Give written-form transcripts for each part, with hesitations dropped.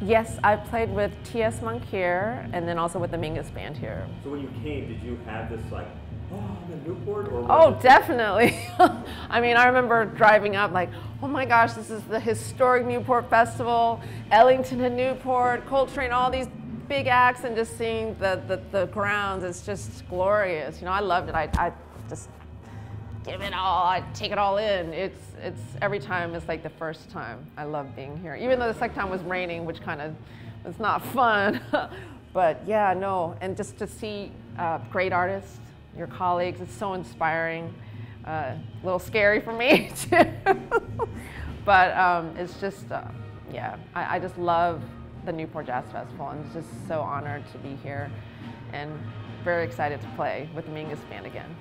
Yes, I played with T.S. Monk here, and then also with the Mingus Band here. So when you came, did you have this like, oh, I'm in Newport? Or oh, definitely. I mean, I remember driving up like, oh my gosh, this is the historic Newport Festival, Ellington and Newport, Coltrane, all these big acts, and just seeing the grounds. It's just glorious. You know, I loved it. I just give it all, I take it all in. It's every time it's like the first time. I love being here. Even though the second time was raining, which kind of was not fun. But yeah, no, and just to see great artists, your colleagues, it's so inspiring. A little scary for me too. But it's just, yeah, I just love the Newport Jazz Festival, and just so honored to be here and very excited to play with the Mingus Band again.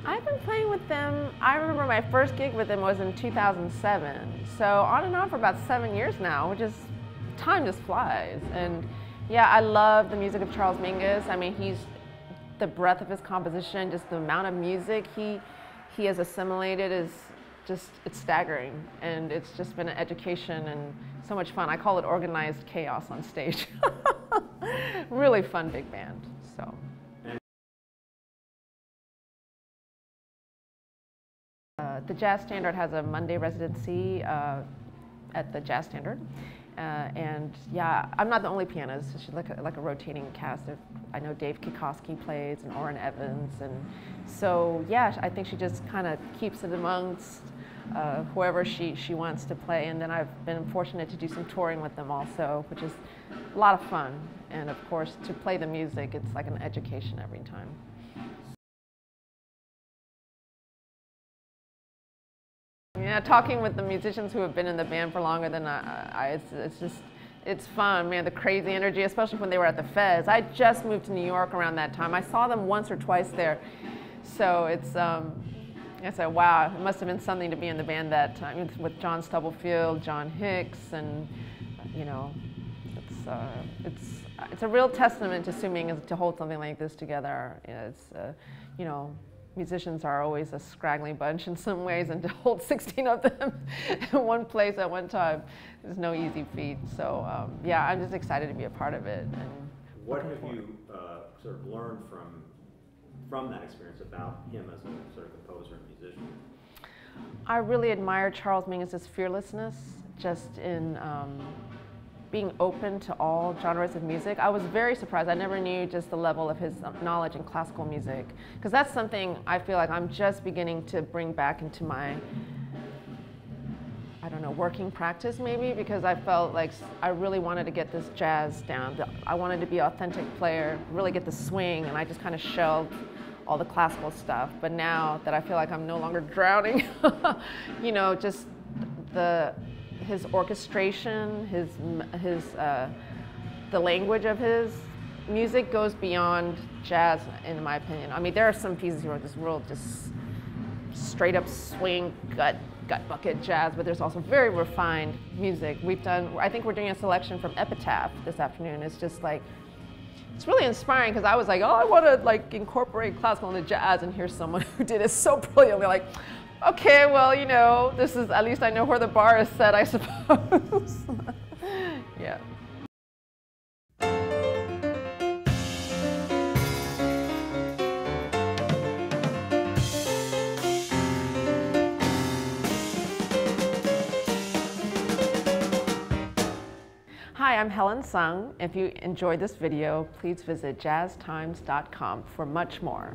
I've been playing with them. I remember my first gig with them was in 2007. So on and on for about 7 years now, which is, time just flies. And yeah, I love the music of Charles Mingus. I mean, the breadth of his composition, just the amount of music he has assimilated is just, it's staggering. And it's just been an education and so much fun. I call it organized chaos on stage. Really fun big band, so. The Jazz Standard has a Monday residency at the Jazz Standard. And yeah, I'm not the only pianist. She's like a rotating cast. I know Dave Kikoski plays and Orrin Evans. And so yeah, I think she just kind of keeps it amongst whoever she wants to play. And then I've been fortunate to do some touring with them also, which is a lot of fun. And of course, to play the music, it's like an education every time. Yeah, talking with the musicians who have been in the band for longer than it's fun, man, the crazy energy, especially when they were at the Fez. I just moved to New York around that time. I saw them once or twice there. So it's, I said, wow, it must have been something to be in the band that time with John Stubblefield, John Hicks, and, you know, it's a real testament to Sue Mingus to hold something like this together. It's, you know, musicians are always a scraggly bunch in some ways, and to hold 16 of them in one place at one time is no easy feat. So yeah, I'm just excited to be a part of it. And what have you sort of learned from that experience about him as a sort of composer and musician? I really admire Charles Mingus' fearlessness, just in being open to all genres of music. I was very surprised. I never knew just the level of his knowledge in classical music, because that's something I feel like I'm just beginning to bring back into my, I don't know, working practice maybe, because I felt like I really wanted to get this jazz down. I wanted to be an authentic player, really get the swing, and I just kind of shelved all the classical stuff. But now that I feel like I'm no longer drowning, you know, just his orchestration, the language of his music goes beyond jazz, in my opinion. I mean, there are some pieces here where this world just straight up swing, gut bucket jazz, but there's also very refined music. I think we're doing a selection from Epitaph this afternoon. It's just like, it's really inspiring, because I was like, oh, I want to like incorporate classical into jazz, and here's someone who did it so brilliantly. Like, okay, well, you know, this is, at least I know where the bar is set, I suppose. Yeah. Hi, I'm Helen Sung. If you enjoyed this video, please visit JazzTimes.com for much more.